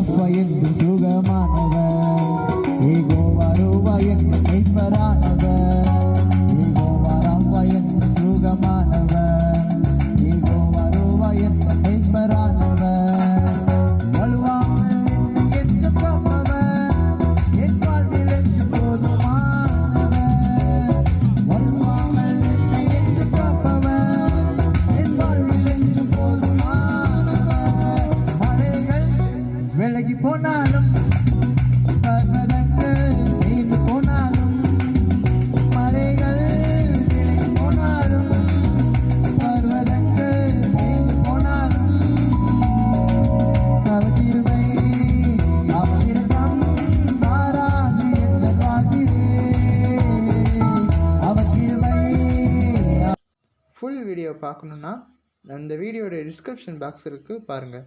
ராப்பா என்று சுகமானவர், யெகோவா ரூபா என்று மெய்ப்பரானவர், யெகோவா ராப்பா என்று சுகமானவர், யெகோவா ரூபா என்று மெய்ப்பரானவர். வலுவாமல் என்னை என்று காப்பவர், என் வாழ்வில் என்று போதுமானவர். வலுவாமல் என்னை என்று காப்பவர், என் வாழ்வில் என்று போதுமானவர். மலைகள் விலகி போனாலும், பர்வதங்கள் நீண்டு போனாலும், மலைகள் விலகி போனாலும், பர்வதங்கள் நீண்டு போனாலும், அவர் கிருபை அவர் இரக்கம் மாறாது என்ற வாழ்விலே, அவர் கிருபை. ஃபுல் வீடியோ பார்க்கணுன்னா அந்த வீடியோட டிஸ்கிரிப்ஷன் பாக்ஸ் இருக்குது பாருங்கள்.